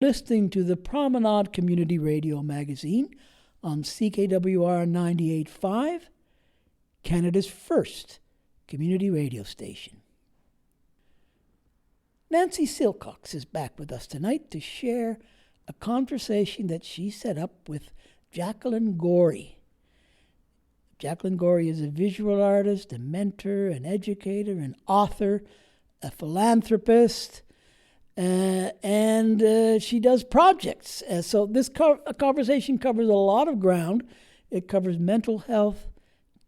Listening to the Promenade Community Radio magazine on CKWR 98.5, Canada's first community radio station. Nancy Silcox is back with us tonight to share a conversation that she set up with Jacqueline Gorey. Jacqueline Gorey is a visual artist, a mentor, an educator, an author, a philanthropist, and she does projects. So this conversation covers a lot of ground. It covers mental health,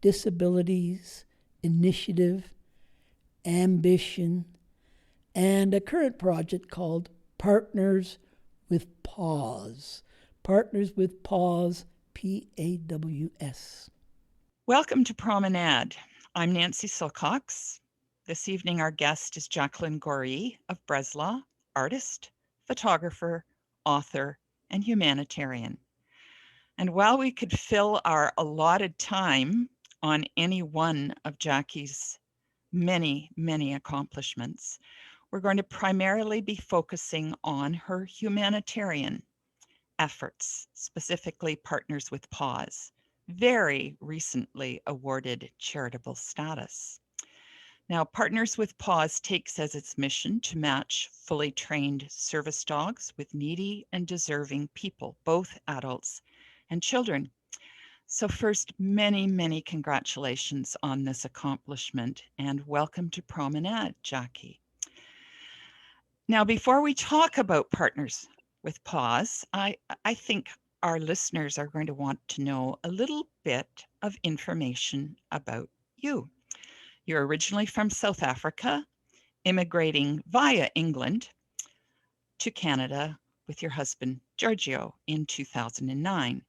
disabilities, initiative, ambition, and a current project called Partners with Paws. Partners with Paws, Paws. Welcome to Promenade. I'm Nancy Silcox. This evening, our guest is Jacqueline Gorey of Breslau, artist, photographer, author, and humanitarian. And while we could fill our allotted time on any one of Jackie's many, many accomplishments, we're going to primarily be focusing on her humanitarian efforts, specifically Partners with Paws, very recently awarded charitable status. Now, Partners with Paws takes as its mission to match fully trained service dogs with needy and deserving people, both adults and children. So first, many, many congratulations on this accomplishment and welcome to Promenade, Jackie. Now, before we talk about Partners with Paws, I think our listeners are going to want to know a little bit of information about you. You're originally from South Africa, immigrating via England to Canada with your husband, Giorgio, in 2009.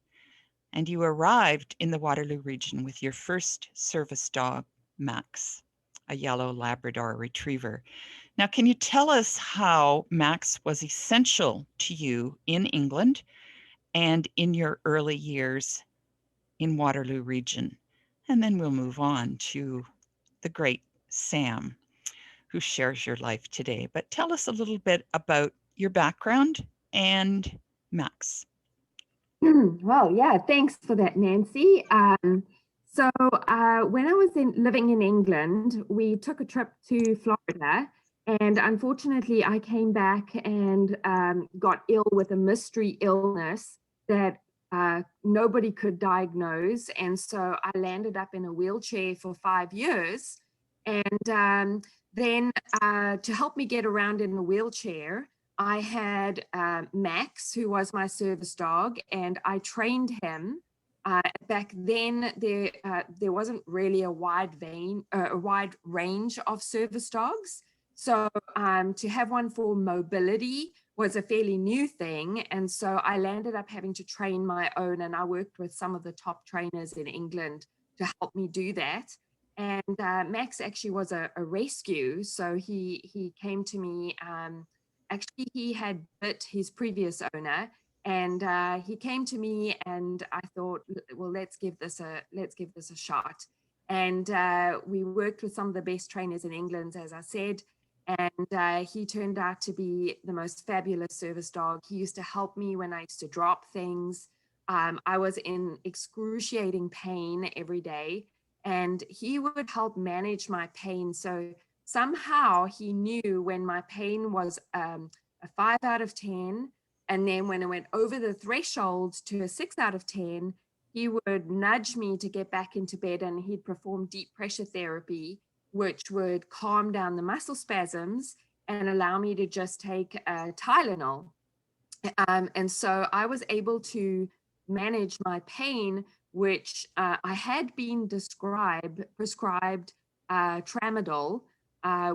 And you arrived in the Waterloo region with your first service dog, Max, a yellow Labrador retriever. Now, can you tell us how Max was essential to you in England and in your early years in Waterloo region? And then we'll move on to the great Sam, who shares your life today. But tell us a little bit about your background and Max. Well, yeah, thanks for that, Nancy. So when I was living in England, we took a trip to Florida, and unfortunately, I came back and got ill with a mystery illness that nobody could diagnose. And so I landed up in a wheelchair for 5 years. And then to help me get around in a wheelchair, I had Max, who was my service dog, and I trained him. Back then, there wasn't really a wide range of service dogs. So to have one for mobility was a fairly new thing. And so I landed up having to train my own, and I worked with some of the top trainers in England to help me do that. And Max actually was a rescue. So he came to me. Actually, he had bit his previous owner, and he came to me, and I thought, well, let's give this a shot. And we worked with some of the best trainers in England, as I said, and he turned out to be the most fabulous service dog. He used to help me when I used to drop things. I was in excruciating pain every day, and he would help manage my pain. So somehow he knew when my pain was a 5 out of 10, and then when it went over the threshold to a 6 out of 10, he would nudge me to get back into bed, and he'd perform deep pressure therapy, which would calm down the muscle spasms and allow me to just take Tylenol. And so I was able to manage my pain, which I had been prescribed tramadol,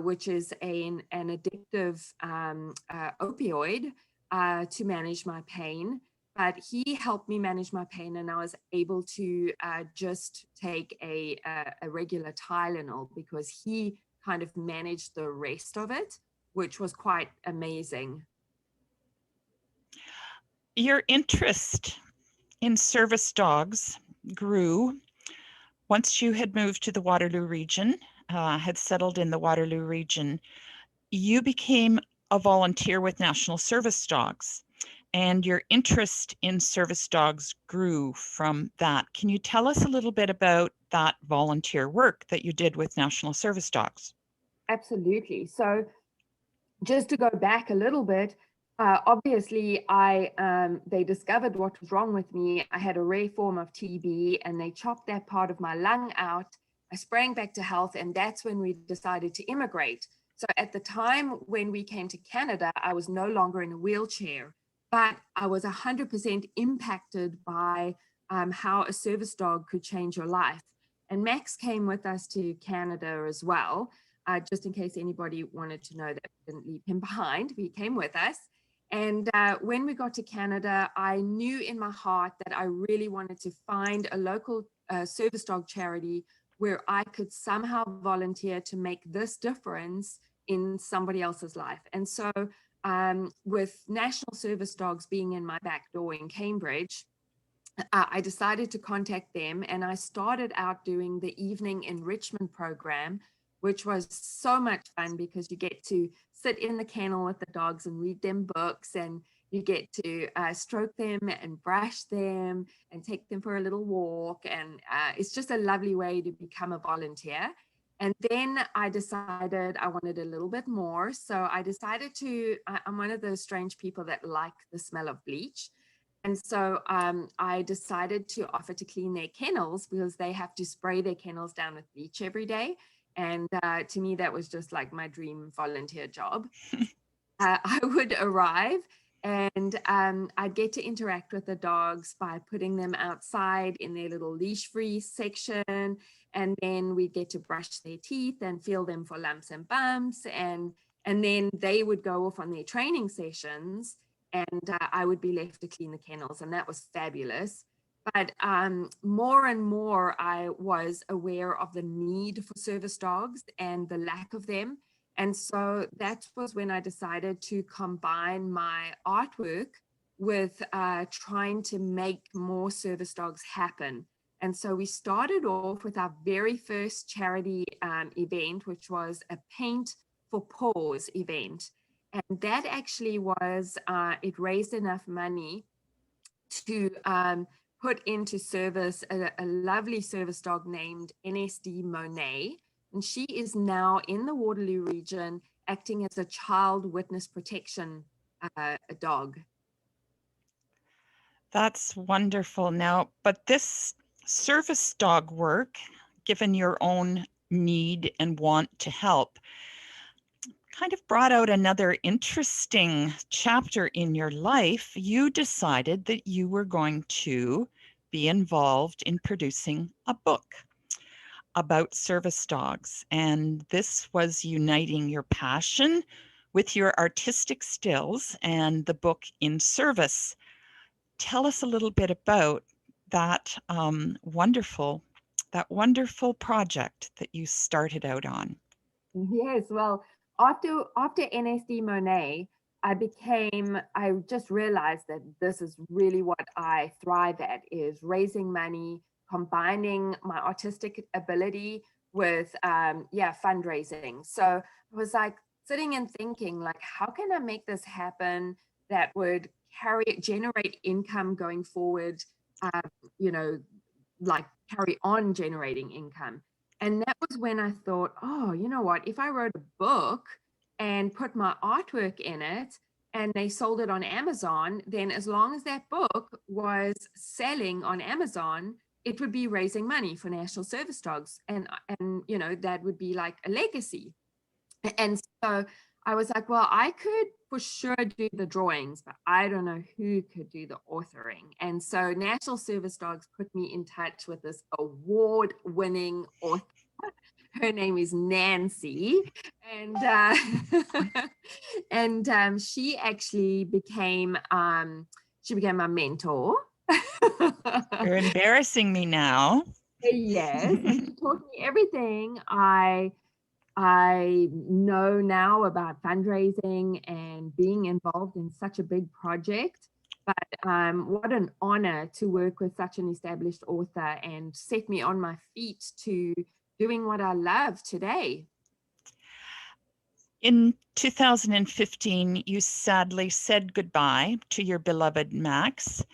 which is an addictive opioid to manage my pain. But he helped me manage my pain, and I was able to just take a regular Tylenol because he kind of managed the rest of it, which was quite amazing. Your interest in service dogs grew once you had moved to the Waterloo region, had settled in the Waterloo region. You became a volunteer with National Service Dogs. and your interest in service dogs grew from that. Can you tell us a little bit about that volunteer work that you did with National Service Dogs? Absolutely. So just to go back a little bit, obviously they discovered what was wrong with me. I had a rare form of TB and they chopped that part of my lung out. I sprang back to health, and that's when we decided to immigrate. So at the time when we came to Canada, I was no longer in a wheelchair, but I was 100% impacted by how a service dog could change your life. And Max came with us to Canada as well. Just in case anybody wanted to know that we didn't leave him behind, he came with us. And when we got to Canada, I knew in my heart that I really wanted to find a local service dog charity where I could somehow volunteer to make this difference in somebody else's life. And so with National Service Dogs being in my back door in Cambridge, I decided to contact them, and I started out doing the evening enrichment program, which was so much fun because you get to sit in the kennel with the dogs and read them books, and you get to stroke them and brush them and take them for a little walk. And it's just a lovely way to become a volunteer. And then I decided I wanted a little bit more. So I decided I'm one of those strange people that like the smell of bleach. And so I decided to offer to clean their kennels because they have to spray their kennels down with bleach every day. And to me, that was just like my dream volunteer job. I would arrive and I'd get to interact with the dogs by putting them outside in their little leash-free section. And then we'd get to brush their teeth and feel them for lumps and bumps. And then they would go off on their training sessions, and I would be left to clean the kennels, and that was fabulous. But more and more, I was aware of the need for service dogs and the lack of them. And so that was when I decided to combine my artwork with trying to make more service dogs happen. And so we started off with our very first charity event, which was a Paint for Paws event. And that actually was, it raised enough money to put into service a lovely service dog named NSD Monet. And she is now in the Waterloo region acting as a child witness protection dog. That's wonderful. Now, but this service dog work, given your own need and want to help, kind of brought out another interesting chapter in your life. You decided that you were going to be involved in producing a book about service dogs. And this was uniting your passion with your artistic skills and the book In Service. Tell us a little bit about that wonderful project that you started out on. Yes, well, after NSD Monet, I just realized that this is really what I thrive at, is raising money, combining my artistic ability with fundraising. So I was like sitting and thinking, like, how can I make this happen that would generate income going forward, like carry on generating income. And that was when I thought, oh, you know what, if I wrote a book and put my artwork in it and they sold it on Amazon, then as long as that book was selling on Amazon, it would be raising money for National Service Dogs. And that would be like a legacy. And so I was like, well, I could for sure do the drawings, but I don't know who could do the authoring. And so National Service Dogs put me in touch with this award-winning author. Her name is Nancy, and she actually became my mentor. You're embarrassing me now. Yes, and she taught me everything I know now about fundraising and being involved in such a big project. But what an honor to work with such an established author and set me on my feet to doing what I love today. In 2015, you sadly said goodbye to your beloved Max.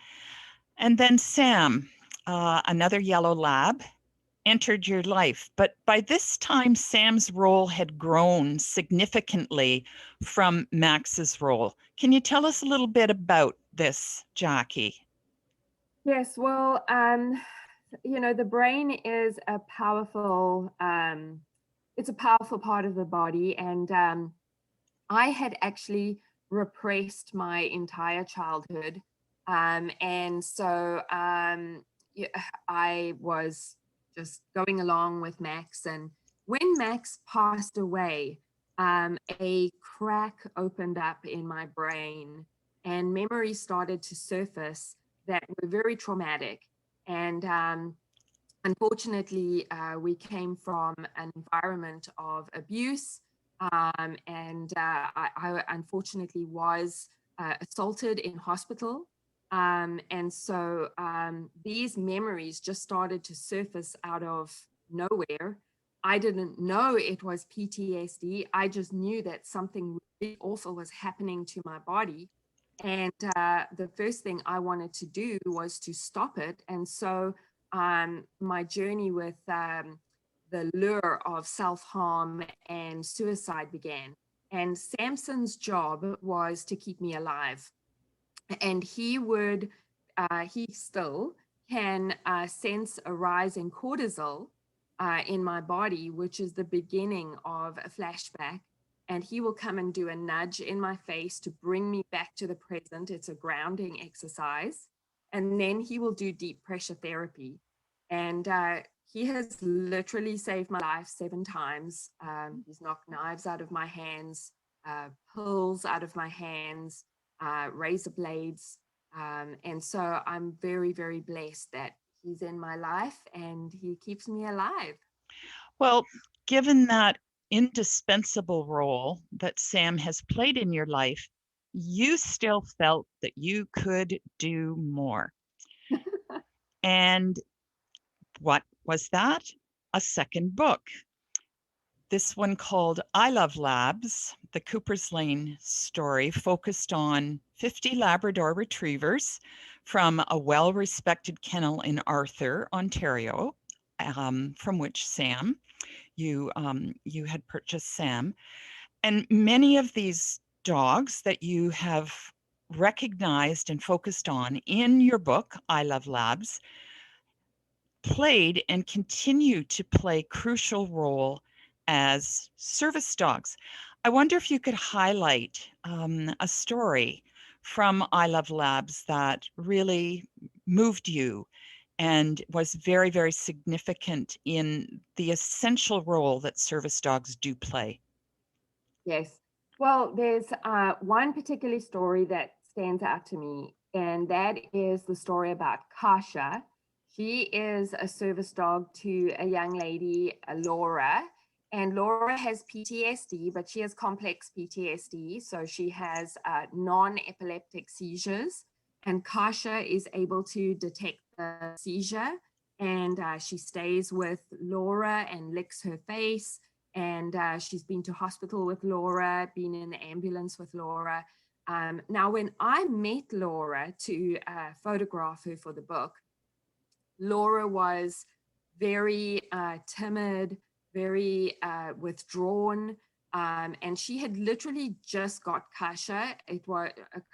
And then Sam, another yellow lab, entered your life. But by this time, Sam's role had grown significantly from Max's role. Can you tell us a little bit about this, Jackie? Yes, well, the brain is a powerful, it's a powerful part of the body. And I had actually repressed my entire childhood. And so I was just going along with Max. And when Max passed away, a crack opened up in my brain and memories started to surface that were very traumatic. And unfortunately, we came from an environment of abuse. And I unfortunately was assaulted in hospital. And so these memories just started to surface out of nowhere. I didn't know it was PTSD. I just knew that something really awful was happening to my body. And the first thing I wanted to do was to stop it. And so my journey with the lure of self-harm and suicide began. And Samson's job was to keep me alive. And he still can sense a rise in cortisol in my body, which is the beginning of a flashback. And he will come and do a nudge in my face to bring me back to the present. It's a grounding exercise. And then he will do deep pressure therapy. And he has literally saved my life 7 times. He's knocked knives out of my hands, pills out of my hands, razor blades. And so I'm very, very blessed that he's in my life and he keeps me alive. Well, given that indispensable role that Sam has played in your life, you still felt that you could do more. And what was that? A second book. This one called I Love Labs, the Cooper's Lane story, focused on 50 Labrador retrievers from a well-respected kennel in Arthur, Ontario, from which Sam, you had purchased Sam. And many of these dogs that you have recognized and focused on in your book, I Love Labs, played and continue to play crucial role as service dogs. I wonder if you could highlight a story from I Love Labs that really moved you and was very, very significant in the essential role that service dogs do play. Yes. Well, there's one particular story that stands out to me, and that is the story about Kasha. She is a service dog to a young lady, Laura, and Laura has PTSD, but she has complex PTSD. So she has non-epileptic seizures, and Kasha is able to detect the seizure, and she stays with Laura and licks her face. And she's been to hospital with Laura, been in the ambulance with Laura. Now, when I met Laura to photograph her for the book, Laura was very timid, very withdrawn, and she had literally just got Kasha.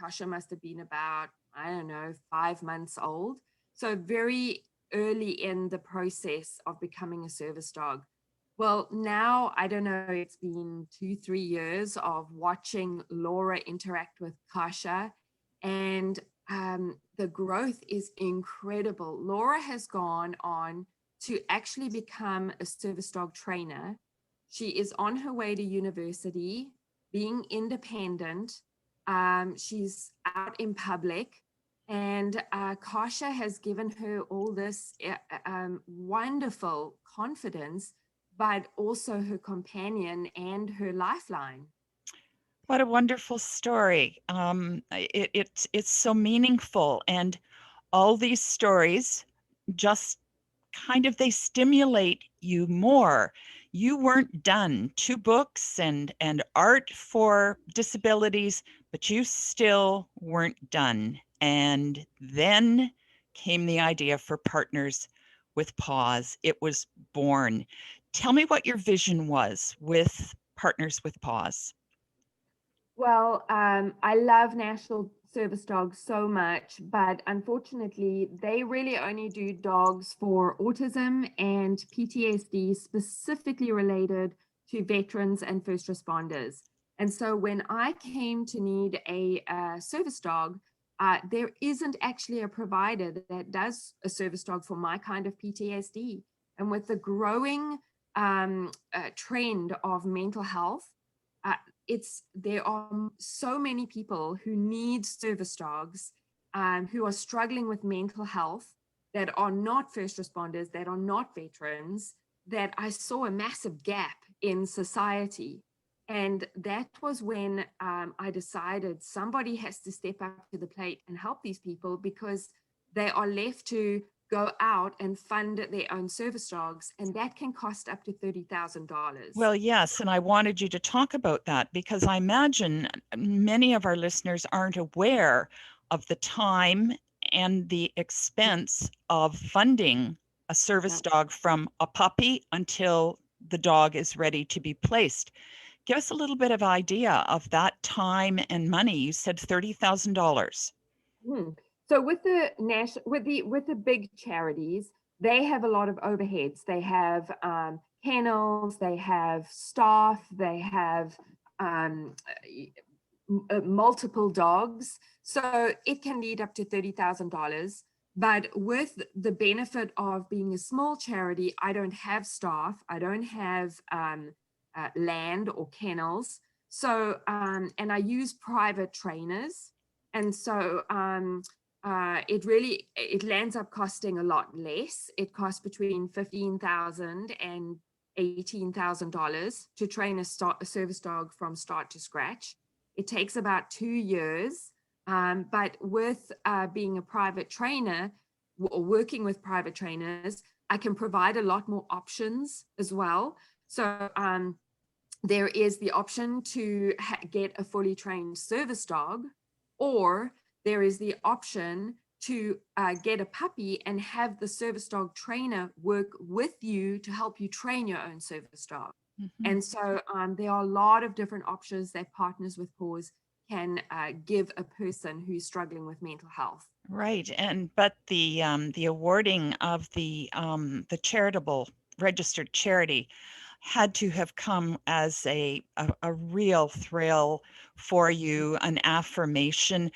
Kasha must have been about, I don't know, 5 months old. So very early in the process of becoming a service dog. Well, now, I don't know, it's been 2-3 years of watching Laura interact with Kasha, and the growth is incredible. Laura has gone on to actually become a service dog trainer. She is on her way to university, being independent. She's out in public. And Kasha has given her all this wonderful confidence, but also her companion and her lifeline. What a wonderful story. It's so meaningful, and all these stories just kind of, they stimulate you more. you weren't done. 2 books and art for disabilities, but you still weren't done. And then came the idea for Partners with Paws. It was born. Tell me what your vision was with Partners with Paws. Well, I love National Service Dogs so much, but unfortunately, they really only do dogs for autism and PTSD, specifically related to veterans and first responders. And so when I came to need a service dog, there isn't actually a provider that does a service dog for my kind of PTSD. And with the growing trend of mental health, uh, there are so many people who need service dogs, who are struggling with mental health, that are not first responders, that are not veterans, that I saw a massive gap in society. And that was when I decided somebody has to step up to the plate and help these people, because they are left to go out and fund their own service dogs, and that can cost up to $30,000. Well, yes, and I wanted you to talk about that because I imagine many of our listeners aren't aware of the time and the expense of funding a service dog from a puppy until the dog is ready to be placed. Give us a little bit of idea of that time and money. You said $30,000. So with the big charities, they have a lot of overheads. They have kennels, they have staff, they have multiple dogs. So it can lead up to $30,000. But with the benefit of being a small charity, I don't have staff, I don't have land or kennels. So, and I use private trainers. And so it lands up costing a lot less. It costs between $15,000 and $18,000 to train a service dog from start to scratch. It takes about 2 years. But with being a private trainer or working with private trainers, I can provide a lot more options as well. So there is the option to get a fully trained service dog, or there is the option to get a puppy and have the service dog trainer work with you to help you train your own service dog. Mm-hmm. And so there are a lot of different options that Partners with Paws can give a person who's struggling with mental health. Right, but the awarding of the charitable registered charity had to have come as a real thrill for you, an affirmation.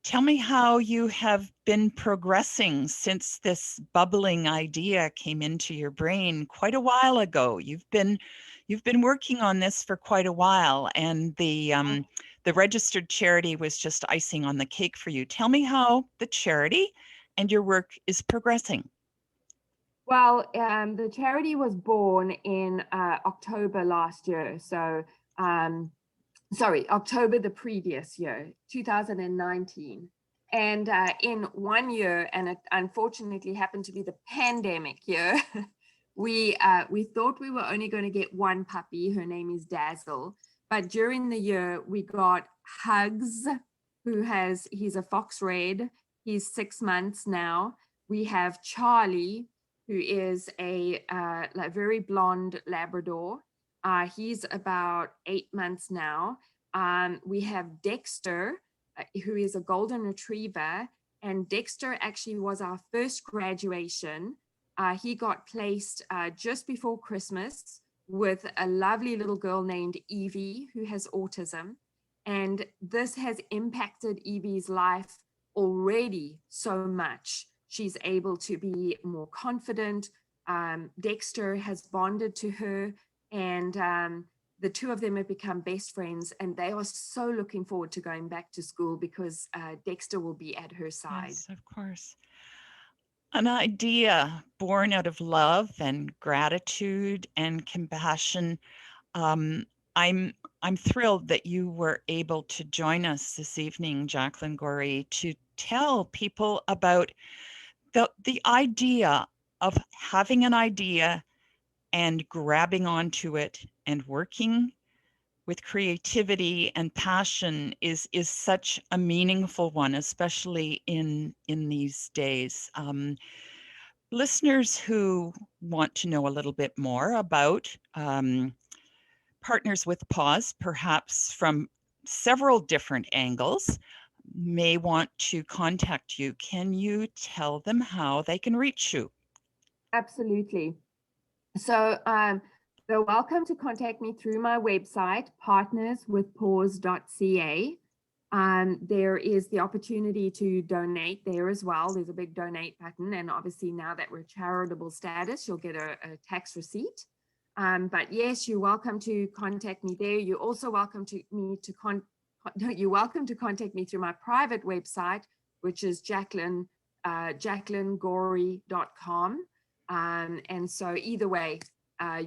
Tell me how you have been progressing since this bubbling idea came into your brain quite a while ago. You've been working on this for quite a while, and the registered charity was just icing on the cake for you. Tell me how the charity and your work is progressing. Well, the charity was born in October last year. So, October the previous year, 2019. And in 1 year, and it unfortunately happened to be the pandemic year, we thought we were only going to get one puppy. Her name is Dazzle. But during the year, we got Hugs, he's a fox red. He's 6 months now. We have Charlie, who is a very blonde Labrador. He's about 8 months now. We have Dexter, who is a golden retriever. And Dexter actually was our first graduation. He got placed just before Christmas with a lovely little girl named Evie, who has autism. And this has impacted Evie's life already so much. She's able to be more confident. Dexter has bonded to her, and the two of them have become best friends, and they are so looking forward to going back to school because Dexter will be at her side. Yes, of course. An idea born out of love and gratitude and compassion. I'm thrilled that you were able to join us this evening, Jacqueline Gorey, to tell people about the idea of having an idea and grabbing onto it and working with creativity and passion is such a meaningful one, especially in these days. Listeners who want to know a little bit more about Partners with Paws, perhaps from several different angles, may want to contact you. Can you tell them how they can reach you? Absolutely. So they're welcome to contact me through my website, partnerswithpaws.ca. There is the opportunity to donate there as well. There's a big donate button. And obviously now that we're charitable status, you'll get a tax receipt. But yes, you're welcome to contact me there. You're also welcome to you're welcome to contact me through my private website, which is jacquelinegory.com. And so either way,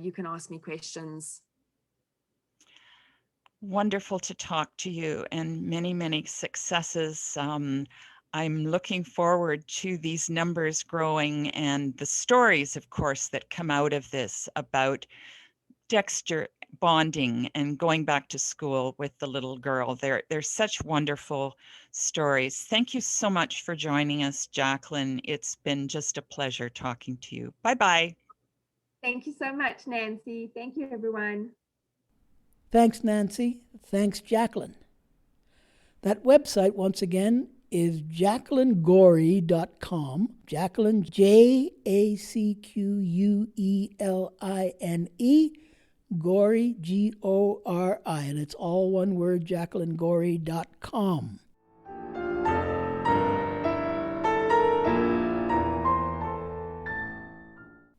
you can ask me questions. Wonderful to talk to you, and many, many successes. I'm looking forward to these numbers growing and the stories, of course, that come out of this about Dexter bonding and going back to school with the little girl. They're such wonderful stories. Thank you so much for joining us, Jacqueline. It's been just a pleasure talking to you. Bye-bye. Thank you so much, Nancy. Thank you, everyone. Thanks, Nancy. Thanks, Jacqueline. That website, once again, is jacquelinegory.com. Jacqueline, JACQUELINE, Gory, Gori, and it's all one word, jacquelinegory.com.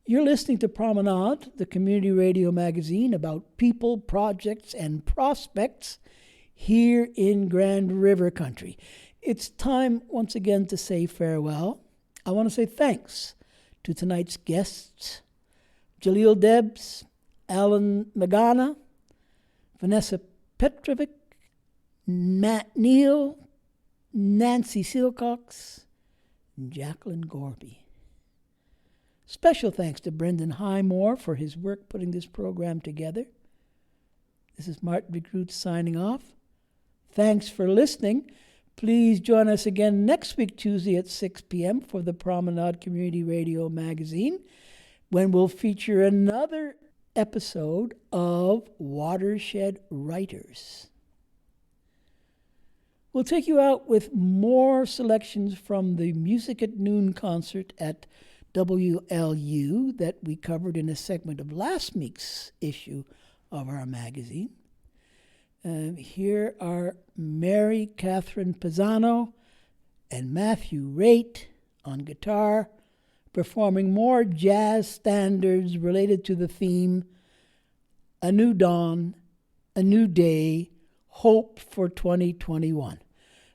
You're listening to Promenade, the community radio magazine about people, projects, and prospects here in Grand River Country. It's time once again to say farewell. I want to say thanks to tonight's guests, Jaleel Debs, Alan Magana, Vanessa Petrovic, Matt Neal, Nancy Silcox, and Jacqueline Gorby. Special thanks to Brendan Highmore for his work putting this program together. This is Martin Recruit signing off. Thanks for listening. Please join us again next week, Tuesday at 6 p.m. for the Promenade Community Radio magazine, when we'll feature another episode of Watershed Writers. We'll take you out with more selections from the Music at Noon concert at WLU that we covered in a segment of last week's issue of our magazine. Here are Mary Catherine Pisano and Matthew Raitt on guitar, performing more jazz standards related to the theme A New Dawn, A New Day, Hope for 2021.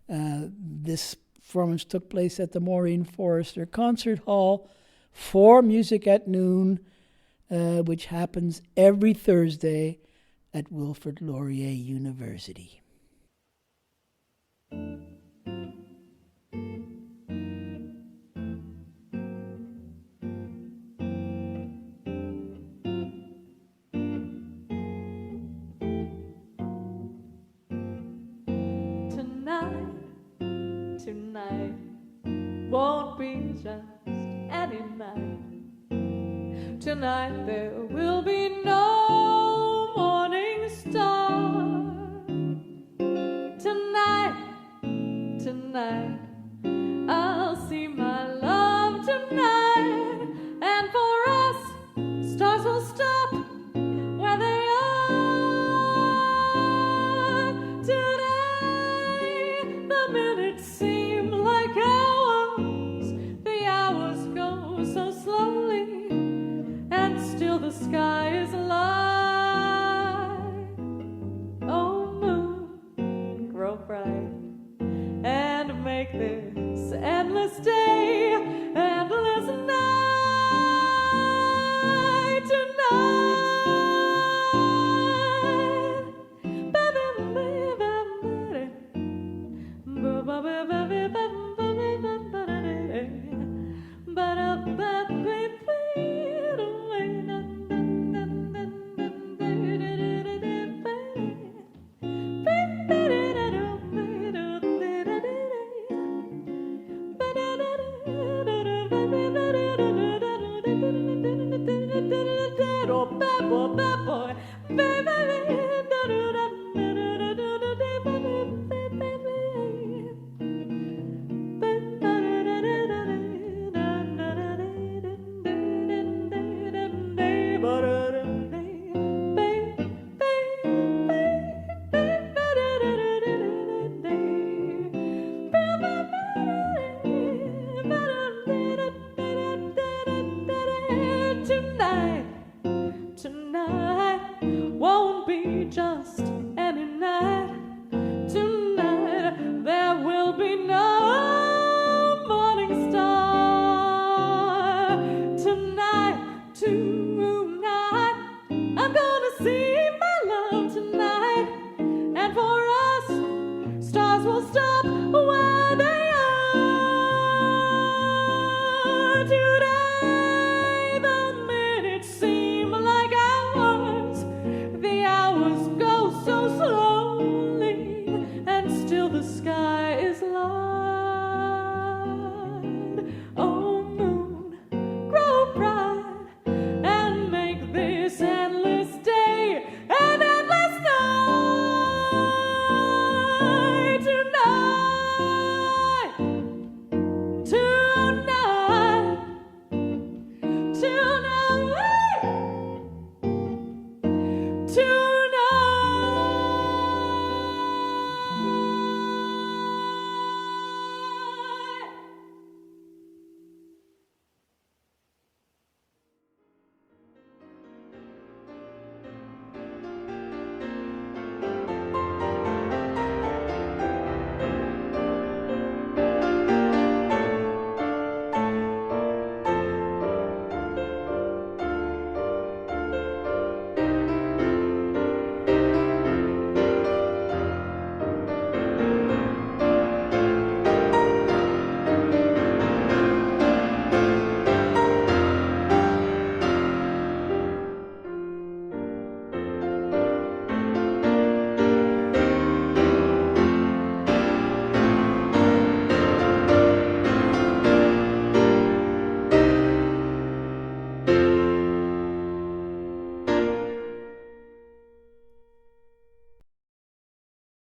This performance took place at the Maureen Forrester Concert Hall for Music at Noon, which happens every Thursday at Wilfrid Laurier University. Tonight won't be just any night. Tonight there will be no morning star. Tonight I'll see my love tonight, and for us stars will stop where they are. Today the minutes seem like hours, the hours go so slowly, and still the sky is light. Oh moon, grow bright and make this endless day endless night. Tonight, da